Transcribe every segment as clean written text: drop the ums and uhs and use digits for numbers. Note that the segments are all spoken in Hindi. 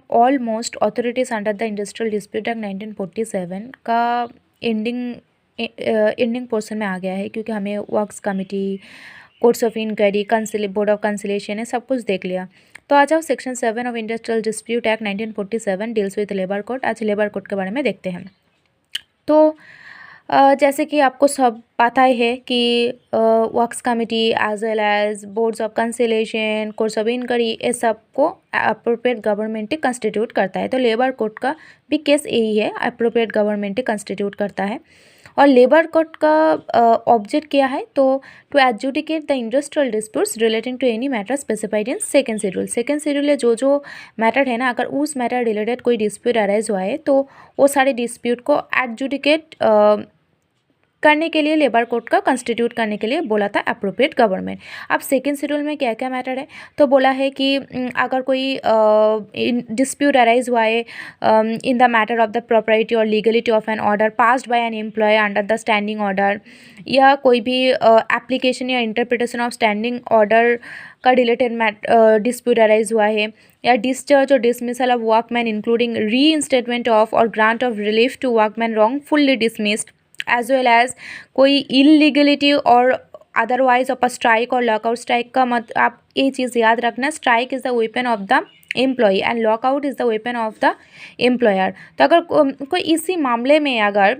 Almost authorities under the industrial dispute act 1947 का एंडिंग पोर्शन में आ गया है, क्योंकि हमें works committee, courts of inquiry, board of conciliation है, सब कुछ देख लिया। तो आ जाओ section 7 of industrial dispute act 1947 deals with labour code. आज लेबर कोड के बारे में देखते हैं। तो जैसे कि आपको सब पता ही है कि works committee as well as boards of conciliation, courts of inquiry, ये सब को अप्रोप्रिएट गवर्नमेंट ही कंस्टिट्यूट करता है। तो लेबर कोड का भी केस यही है, अप्रोप्रिएट गवर्नमेंट ही कंस्टिट्यूट करता है। और लेबर कोड का ऑब्जेक्ट क्या है, तो to adjudicate the industrial disputes relating to any matter specified in second schedule. सेकेंड शेड्यूल में जो मैटर है ना, अगर उस मैटर रिलेटेड कोई डिस्प्यूट अराइज हुआ है तो वो सारे डिस्प्यूट को एडजुडिकेट करने के लिए लेबर कोड का कंस्टिट्यूट करने के लिए बोला था अप्रोप्रिएट गवर्नमेंट। अब सेकेंड शेड्यूल में क्या क्या मैटर है, तो बोला है कि अगर कोई डिस्प्यूट अराइज हुआ है in the matter of the property और legality of an order passed by an employ under the standing order, या कोई भी एप्लीकेशन या इंटरप्रिटेशन ऑफ स्टैंडिंग ऑर्डर का रिलेटेड डिस्प्यूट अराइज हुआ है, या डिस्चार्ज और dismissal of workman including reinstatement of और grant of relief to workman wrongfully dismissed, as well as कोई इलीगलिटी और अदरवाइज ऑफ अ स्ट्राइक और लॉकआउट। स्ट्राइक का आप ये चीज़ याद रखना, strike is the weapon of the employee and lockout is the weapon of the employer. तो अगर कोई इसी मामले में अगर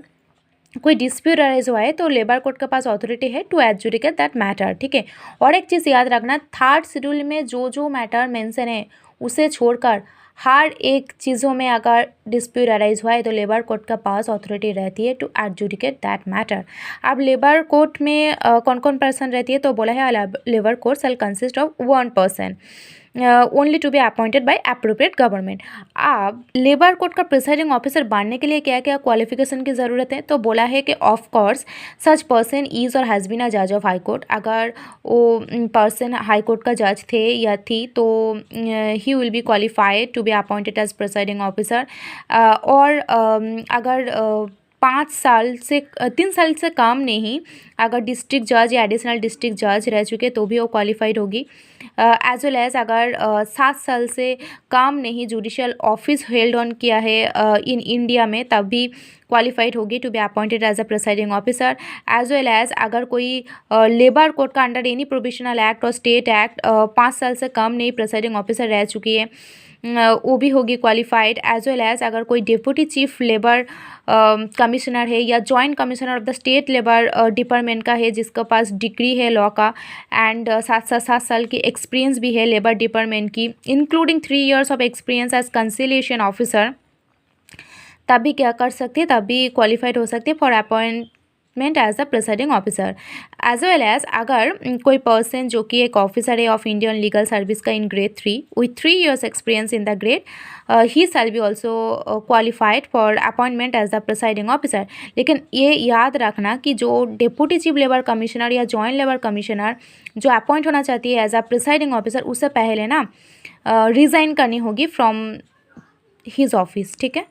कोई डिस्प्यूट अराइज हुआ है तो लेबर कोड के पास अथॉरिटी है टू एडजुडिकेट दैट मैटर, ठीक है। और एक चीज़ याद रखना, थर्ड शेड्यूल में जो मैटर मेंशन है उसे छोड़कर हर एक चीज़ों में अगर डिस्प्यूट अराइज हुआ है तो लेबर कोर्ट का पास अथॉरिटी रहती है टू एडजुडिकेट दैट मैटर। अब लेबर कोर्ट में कौन कौन पर्सन रहती है, तो बोला है labour court shall consist of 1 person only to be appointed by appropriate government. अब लेबर कोर्ट का प्रिसाइडिंग ऑफिसर बनने के लिए क्या क्या क्वालिफिकेशन की ज़रूरत है, तो बोला है कि of course such person is और हैज़ बीन अ जज ऑफ हाई कोर्ट। अगर वो पर्सन हाई कोर्ट का जज थे या थी तो he will be qualified to be appointed as presiding officer. और अगर 3 साल से कम नहीं, अगर डिस्ट्रिक्ट जज या एडिशनल डिस्ट्रिक्ट जज रह चुके तो भी वो क्वालिफाइड होगी। एज वेल एज अगर 7 साल से कम नहीं जुडिशियल ऑफिस हेल्ड ऑन किया है इन इंडिया में तब भी क्वालिफाइड होगी to be appointed as a presiding officer. As well as अगर कोई लेबर कोड का अंडर एनी प्रोविजनल एक्ट और स्टेट एक्ट 5 साल से कम नहीं प्रिसाइडिंग ऑफिसर रह चुकी है वो भी होगी क्वालिफाइड। एज वेल एज अगर कोई डिप्टी चीफ लेबर कमिश्नर है या joint commissioner of the state labour department का है जिसके पास डिग्री है लॉ का एंड 7 साल की एक्सपीरियंस भी है लेबर डिपार्टमेंट की including 3 years of experience as conciliation officer, तभी क्या कर सकती है, तभी क्वालिफाइड हो सकती है for appointment as a presiding officer. As well as अगर कोई पर्सन जो कि एक ऑफिसर है ऑफ इंडियन लीगल सर्विस का in grade 3 with 3 years experience in the grade, he shall be also qualified for appointment as the presiding officer. लेकिन ये याद रखना कि जो डिप्टी चीफ लेबर कमिश्नर या जॉइंट लेबर कमिश्नर जो अपॉइंट होना चाहती है एज अ प्रिसाइडिंग ऑफिसर, उससे पहले ना रिज़ाइन करनी होगी फ्रॉम हिज ऑफिस, ठीक है।